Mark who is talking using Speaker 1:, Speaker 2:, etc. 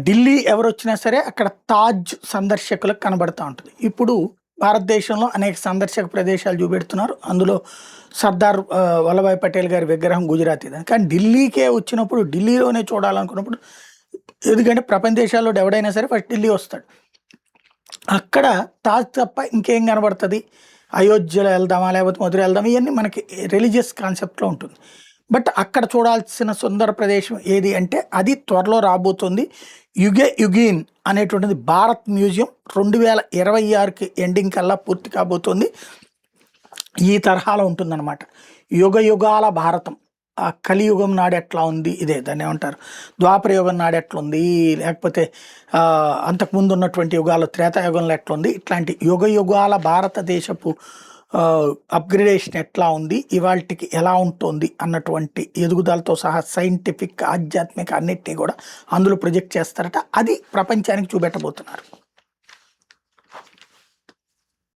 Speaker 1: ఢిల్లీ ఎవరొచ్చినా సరే అక్కడ తాజ్ సందర్శకులకు కనబడతా ఉంటుంది. ఇప్పుడు భారతదేశంలో అనేక సందర్శక ప్రదేశాలు చూపెడుతున్నారు. అందులో సర్దార్ వల్లభాయ్ పటేల్ గారి విగ్రహం గుజరాతీది. కానీ ఢిల్లీకే వచ్చినప్పుడు ఢిల్లీలోనే చూడాలనుకున్నప్పుడు ఎందుకంటే ప్రపంచ దేశాల్లో ఎవడైనా సరే ఫస్ట్ ఢిల్లీ వస్తాడు. అక్కడ తాజ్ తప్ప ఇంకేం కనబడుతుంది? అయోధ్యలో వెళ్దామా లేకపోతే మధుర వెళ్దామా ఇవన్నీ మనకి రిలీజియస్ కాన్సెప్ట్లో ఉంటుంది. బట్ అక్కడ చూడాల్సిన సుందర ప్రదేశం ఏది అంటే అది త్వరలో రాబోతుంది. యుగే యుగీన్ అనేటువంటిది భారత్ మ్యూజియం 2026కి ఎండింగ్ కల్లా పూర్తి కాబోతుంది. ఈ తరహాలో ఉంటుందన్నమాట. యుగ యుగాల భారతం. ఆ కలియుగం నాడు ఎట్లా ఉంది ఇదే దాన్ని ఏమంటారు, ద్వాపర యుగం నాడు ఎట్లుంది, లేకపోతే అంతకుముందు ఉన్నటువంటి యుగాలు త్రేతాయుగంలో ఎట్లుంది, ఇట్లాంటి యుగ యుగాల భారతదేశపు అప్గ్రేడేషన్ ఎట్లా ఉంది, ఇవాళకి ఎలా ఉంటుంది అన్నటువంటి ఎదుగుదలతో సహా సైంటిఫిక్ ఆధ్యాత్మిక అన్నిటినీ కూడా అందులో ప్రొజెక్ట్ చేస్తారట. అది ప్రపంచానికి చూపెట్టబోతున్నారు.